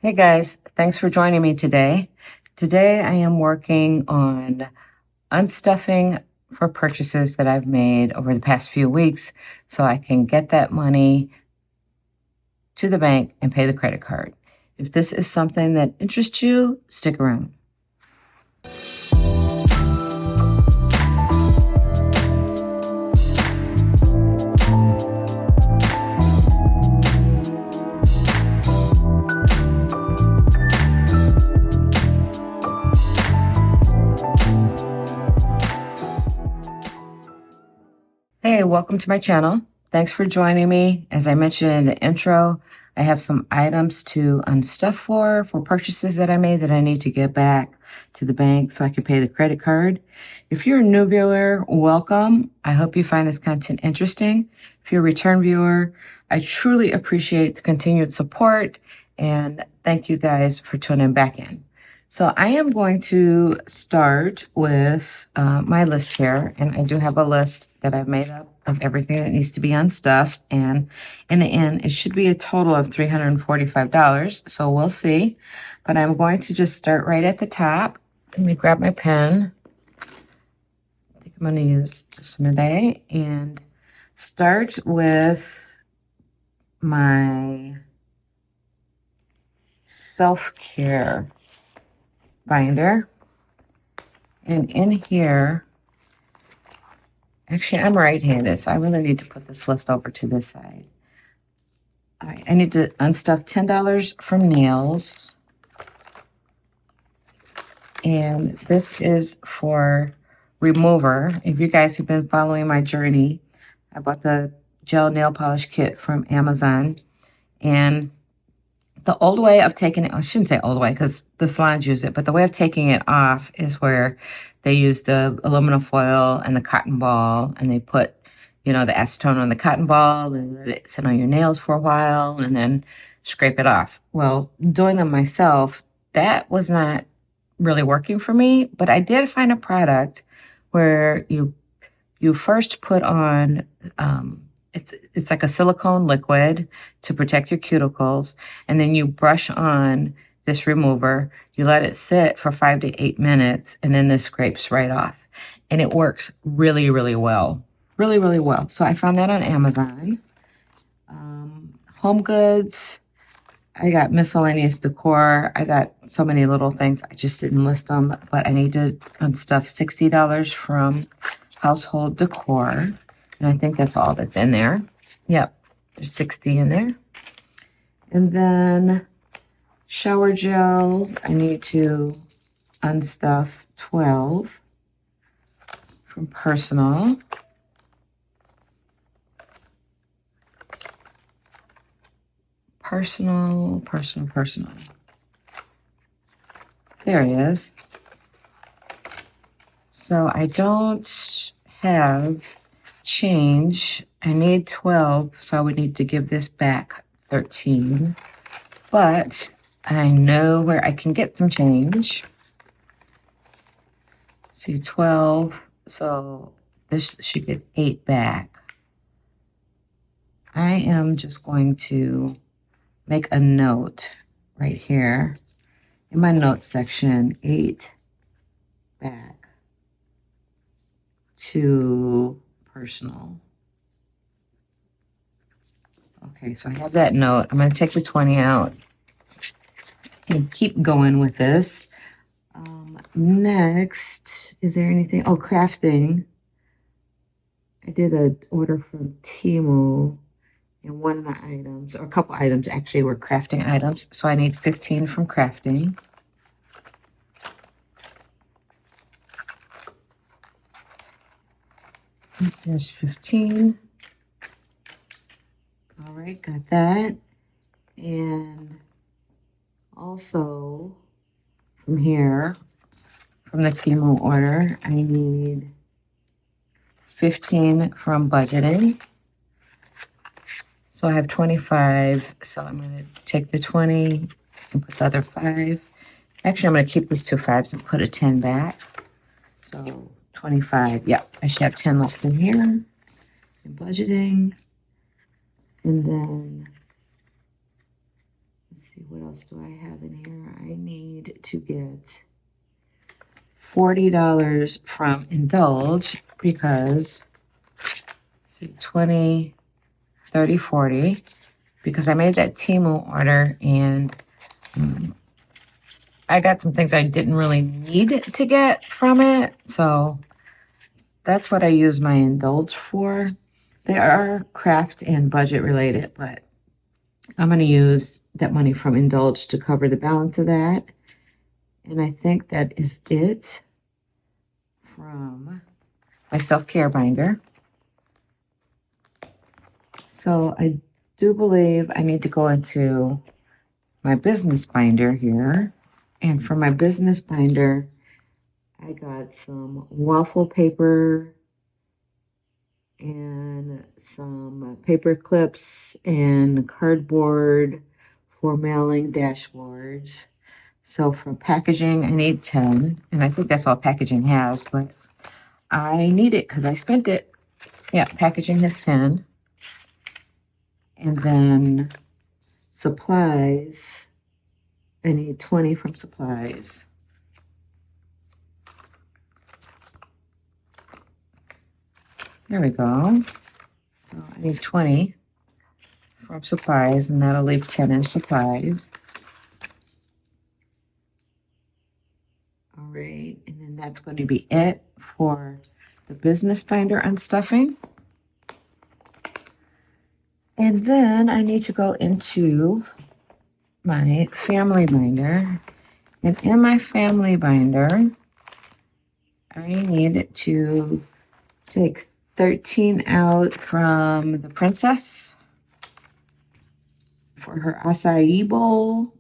Hey guys, thanks for joining me today. Today I am working on unstuffing for purchases that I've made over the past few weeks so I can get that money to the bank and pay the credit card. If this is something that interests you, stick around. Hey, welcome to my channel. Thanks for joining me. As I mentioned in the intro, I have some items to unstuff for purchases that I made that I need to get back to the bank so I can pay the credit card. If you're a new viewer, welcome. I hope you find this content interesting. If you're a return viewer, I truly appreciate the continued support and thank you guys for tuning back in. So I am going to start with my list here, and I do have a list that I've made up of everything that needs to be unstuffed, and in the end, it should be a total of $345, so we'll see. But I'm going to just start right at the top. Let me grab my pen. I think I'm going to use this one today, and start with my self-care binder. And in here, actually, I'm right-handed, so I really need to put this list over to this side. All right, I need to unstuff $10 from nails. And this is for remover. If you guys have been following my journey, I bought the gel nail polish kit from Amazon. And the old way of taking it, I shouldn't say old way because the salons use it, but the way of taking it off is where they use the aluminum foil and the cotton ball, and they put, the acetone on the cotton ball and let it sit on your nails for a while and then scrape it off. Well, doing them myself, that was not really working for me, but I did find a product where you first put on, it's like a silicone liquid to protect your cuticles, and then you brush on this remover. You let it sit for 5 to 8 minutes, and then this scrapes right off. And it works really, really well. Really, really well. So I found that on Amazon. Home Goods, I got miscellaneous decor. I got so many little things. I just didn't list them, but I need to unstuff $60 from Household Decor. And I think that's all that's in there. Yep, there's 60 in there. And then shower gel, I need to unstuff 12 from Personal. Personal. There it is. So I don't have change. I need 12, so I would need to give this back 13. But I know where I can get some change. See, 12, so this should get 8 back. I am just going to make a note right here in my notes section, 8 back to Personal. Okay, so I have that note. I'm going to take the 20 out and keep going with this. Next, is there anything? Oh, crafting. I did an order from Temu, and one of the items, or a couple items actually, were crafting items. So I need 15 from crafting. There's 15. All right, got that. And also from here, from the Temu order, I need 15 from budgeting. So I have 25. So I'm going to take the 20 and put the other 5. Actually, I'm going to keep these 2 5s and put a 10 back. So 25. Yep, I should have 10 left in here. And budgeting. And then, let's see, what else do I have in here? I need to get $40 from Indulge because, see, 20, 30, 40, because I made that Temu order and I got some things I didn't really need to get from it. So that's what I use my Indulge for. They are craft and budget related, but I'm going to use that money from Indulge to cover the balance of that. And I think that is it from my self-care binder. So I do believe I need to go into my business binder here. And for my business binder, I got some waffle paper and some paper clips and cardboard for mailing dashboards. So for packaging, I need 10, and I think that's all packaging has, but I need it because I spent it. Yeah, packaging has 10. And then supplies, I need 20 from supplies. There we go. So I need 20 from supplies, and that'll leave 10 in supplies. All right, and then that's going to be it for the business binder on stuffing. And then I need to go into my family binder. And in my family binder, I need to take 13 out from the princess for her acai bowl.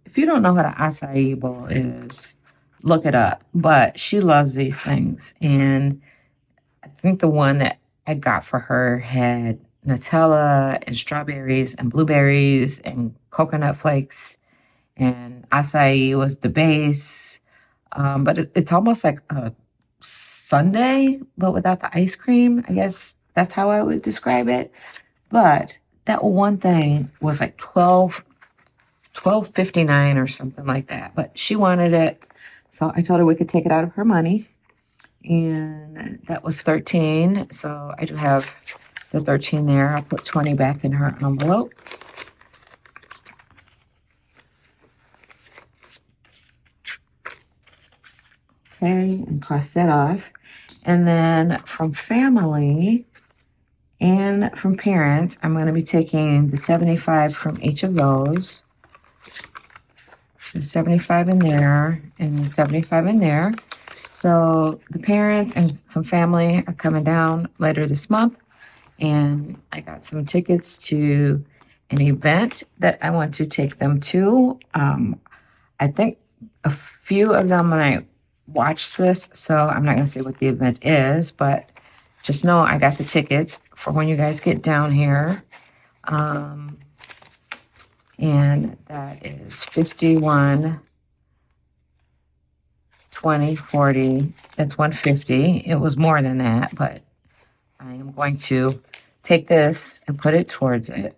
If you don't know what an acai bowl is, look it up. But she loves these things. And I think the one that I got for her had Nutella and strawberries and blueberries and coconut flakes. And acai was the base. But it's almost like a sundae, but without the ice cream. I guess that's how I would describe it. But that one thing was like $12.59 or something like that. But she wanted it, so I told her we could take it out of her money, and that was 13. So I do have the 13 there. I'll put 20 back in her envelope. Okay, and cross that off. And then from family and from parents, I'm going to be taking the 75 from each of those. So 75 in there and 75 in there. So the parents and some family are coming down later this month. And I got some tickets to an event that I want to take them to. I think a few of them might watch this, so I'm not going to say what the event is, but just know I got the tickets for when you guys get down here. And that is 51, 20, 40. That's 150. It was more than that, but I am going to take this and put it towards it.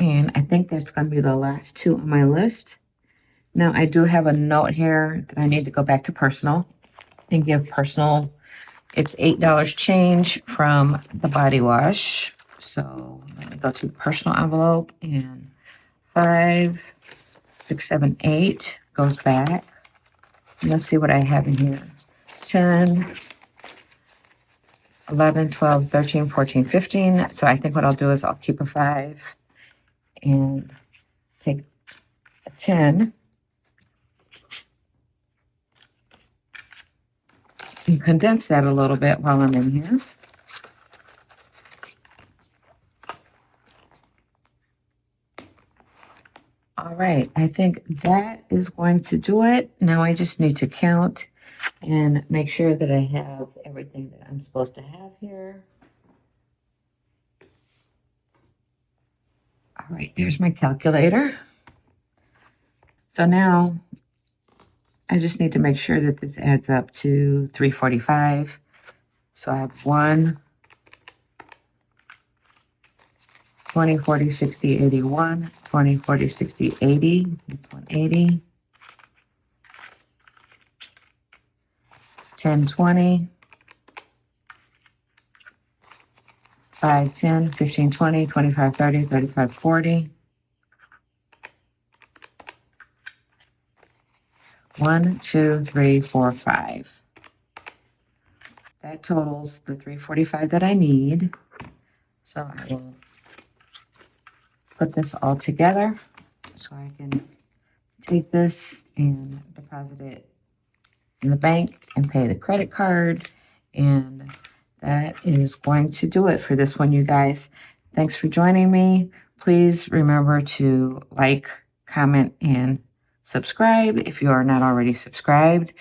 And I think that's going to be the last two on my list. Now, I do have a note here that I need to go back to personal and give personal. It's $8 change from the body wash. So let me go to the personal envelope, and 5, 6, 7, 8 goes back. And let's see what I have in here. 10, 11, 12, 13, 14, 15. So I think what I'll do is I'll keep a 5 and take a 10 and condense that a little bit while I'm in here. All right, I think that is going to do it. Now I just need to count and make sure that I have everything that I'm supposed to have here. All right, there's my calculator. So now I just need to make sure that this adds up to $345. So I have 1, 20, 40, 60, 81, 20, 40, 60, 80, 180, 10, 20, 5, 10, 15, 20, 25, 30, 35, 40. 1, 2, 3, 4, 5. That totals the 345 that I need. So I will put this all together so I can take this and deposit it in the bank and pay the credit card. And that is going to do it for this one, you guys. Thanks for joining me. Please remember to like, comment, and subscribe if you are not already subscribed.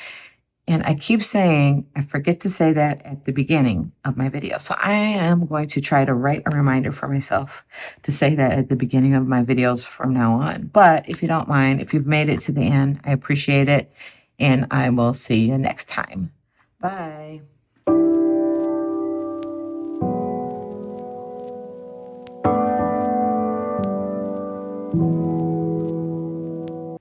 And I keep saying, I forget to say that at the beginning of my video. So I am going to try to write a reminder for myself to say that at the beginning of my videos from now on. But if you don't mind, if you've made it to the end, I appreciate it. And I will see you next time. Bye.